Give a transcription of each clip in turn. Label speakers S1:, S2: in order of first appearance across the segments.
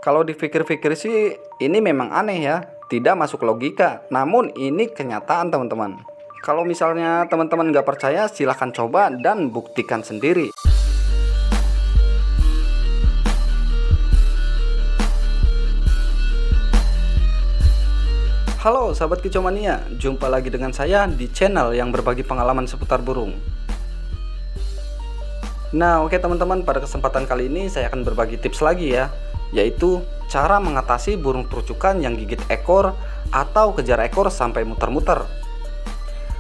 S1: Kalau dipikir-pikir sih ini memang aneh ya, tidak masuk logika. Namun ini kenyataan teman-teman. Kalau misalnya teman-teman nggak percaya, silahkan coba dan buktikan sendiri. Halo sahabat Kicomania, jumpa lagi dengan saya di channel yang berbagi pengalaman seputar burung. Nah oke teman-teman, pada kesempatan kali ini saya akan berbagi tips lagi ya, yaitu cara mengatasi burung terucukan yang gigit ekor atau kejar ekor sampai muter-muter.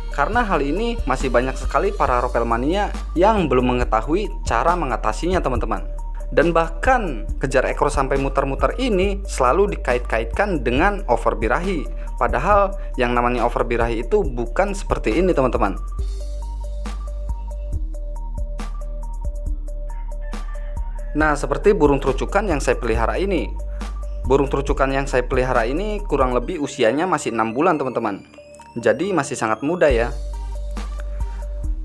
S1: Karena hal ini masih banyak sekali para ropelmania yang belum mengetahui cara mengatasinya teman-teman. Dan bahkan kejar ekor sampai muter-muter ini selalu dikait-kaitkan dengan over birahi. Padahal yang namanya over birahi itu bukan seperti ini teman-teman. Nah seperti burung terucukan yang saya pelihara ini. Burung terucukan yang saya pelihara ini kurang lebih usianya masih 6 bulan teman-teman. Jadi masih sangat muda ya.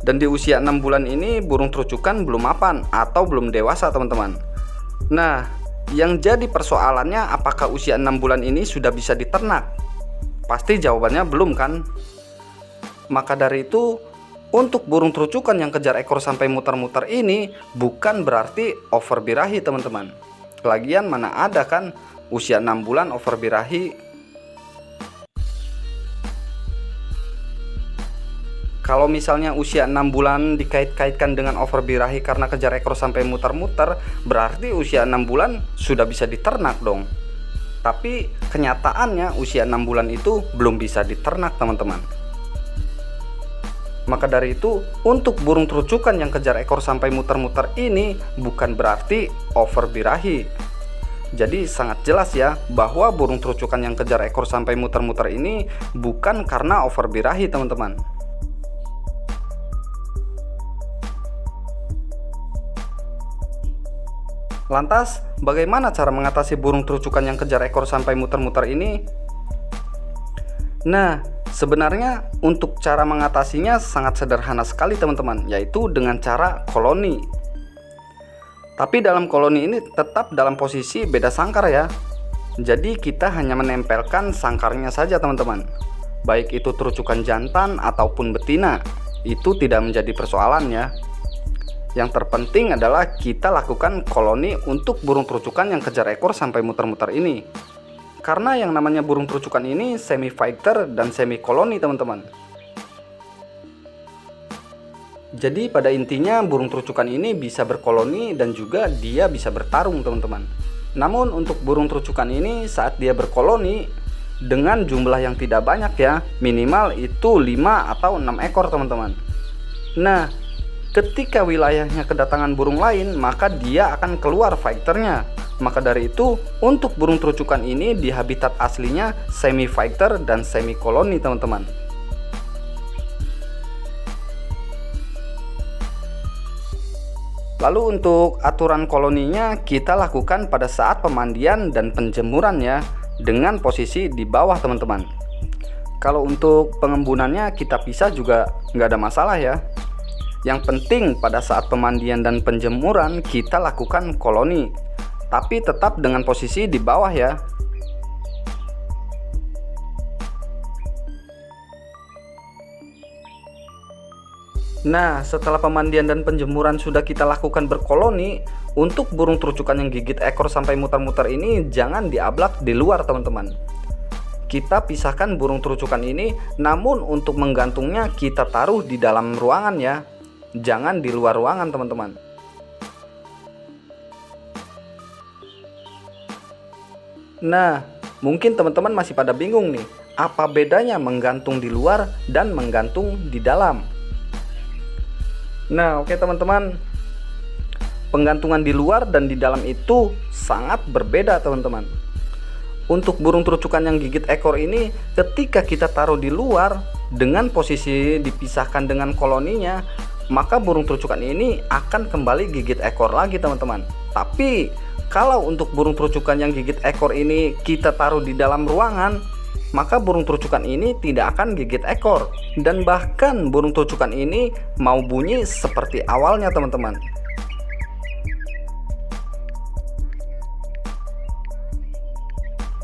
S1: Dan di usia 6 bulan ini burung terucukan belum mapan atau belum dewasa teman-teman. Nah yang jadi persoalannya, apakah usia 6 bulan ini sudah bisa diternak? Pasti jawabannya belum kan? Maka dari itu, untuk burung terucukan yang kejar ekor sampai muter-muter ini bukan berarti over birahi teman-teman. Lagian mana ada kan usia 6 bulan over birahi. Kalau misalnya usia 6 bulan dikait-kaitkan dengan over birahi karena kejar ekor sampai muter-muter, berarti usia 6 bulan sudah bisa diternak dong. Tapi kenyataannya usia 6 bulan itu belum bisa diternak teman-teman. Maka dari itu, untuk burung terucukan yang kejar ekor sampai muter-muter ini bukan berarti over birahi. Jadi sangat jelas ya bahwa burung terucukan yang kejar ekor sampai muter-muter ini bukan karena over birahi teman-teman. Lantas, bagaimana cara mengatasi burung terucukan yang kejar ekor sampai muter-muter ini? Nah, sebenarnya untuk cara mengatasinya sangat sederhana sekali teman-teman, yaitu dengan cara koloni. Tapi dalam koloni ini tetap dalam posisi beda sangkar ya. Jadi kita hanya menempelkan sangkarnya saja teman-teman. Baik itu terucukan jantan ataupun betina, itu tidak menjadi persoalan ya. Yang terpenting adalah kita lakukan koloni untuk burung terucukan yang kejar ekor sampai muter-muter ini. Karena yang namanya burung terucukan ini semi fighter dan semi koloni teman-teman. Jadi pada intinya burung terucukan ini bisa berkoloni dan juga dia bisa bertarung teman-teman. Namun untuk burung terucukan ini saat dia berkoloni dengan jumlah yang tidak banyak ya, minimal itu 5 atau 6 ekor teman-teman. Nah ketika wilayahnya kedatangan burung lain, maka dia akan keluar fighternya. Maka dari itu, untuk burung terucukan ini di habitat aslinya semi fighter dan semi koloni teman-teman. Lalu untuk aturan koloninya kita lakukan pada saat pemandian dan penjemuran ya, dengan posisi di bawah teman-teman. Kalau untuk pengembunannya kita pisah juga nggak ada masalah ya. Yang penting pada saat pemandian dan penjemuran kita lakukan koloni, tapi tetap dengan posisi di bawah ya. Nah setelah pemandian dan penjemuran sudah kita lakukan berkoloni, untuk burung terucukan yang gigit ekor sampai muter-muter ini jangan diablak di luar teman-teman. Kita pisahkan burung terucukan ini, namun untuk menggantungnya kita taruh di dalam ruangan ya. Jangan di luar ruangan teman-teman. Nah, mungkin teman-teman masih pada bingung nih, apa bedanya menggantung di luar dan menggantung di dalam? Nah, oke teman-teman. Penggantungan di luar dan di dalam itu sangat berbeda teman-teman. Untuk burung terucukan yang gigit ekor ini, ketika kita taruh di luar dengan posisi dipisahkan dengan koloninya, maka burung terucukan ini akan kembali gigit ekor lagi teman-teman. Tapi kalau untuk burung terucukan yang gigit ekor ini kita taruh di dalam ruangan, maka burung terucukan ini tidak akan gigit ekor. Dan bahkan burung terucukan ini mau bunyi seperti awalnya teman-teman.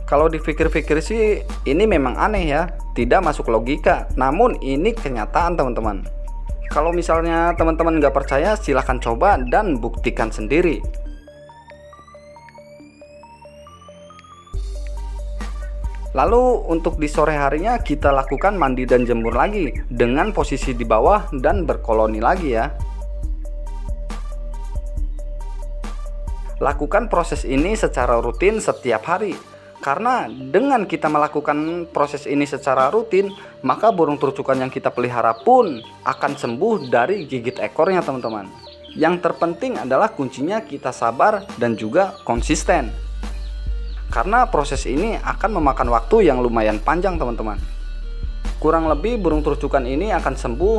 S1: Kalau dipikir-pikir sih ini memang aneh ya, tidak masuk logika, namun ini kenyataan teman-teman. Kalau misalnya teman-teman nggak percaya, silahkan coba dan buktikan sendiri. Lalu untuk di sore harinya kita lakukan mandi dan jemur lagi dengan posisi di bawah dan berkoloni lagi ya. Lakukan proses ini secara rutin setiap hari. Karena dengan kita melakukan proses ini secara rutin, maka burung terucukan yang kita pelihara pun akan sembuh dari gigit ekornya teman-teman. Yang terpenting adalah kuncinya kita sabar dan juga konsisten. Karena proses ini akan memakan waktu yang lumayan panjang teman-teman. Kurang lebih burung terucukan ini akan sembuh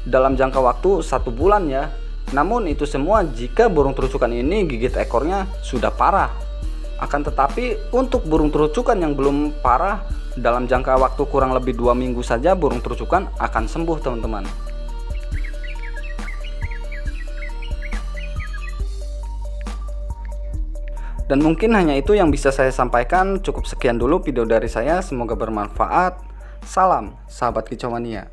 S1: dalam jangka waktu 1 bulan ya. Namun itu semua jika burung terucukan ini gigit ekornya sudah parah. Akan tetapi untuk burung terucukan yang belum parah, dalam jangka waktu kurang lebih 2 minggu saja burung terucukan akan sembuh teman-teman. Dan mungkin hanya itu yang bisa saya sampaikan. Cukup sekian dulu video dari saya, semoga bermanfaat. Salam sahabat kicau mania.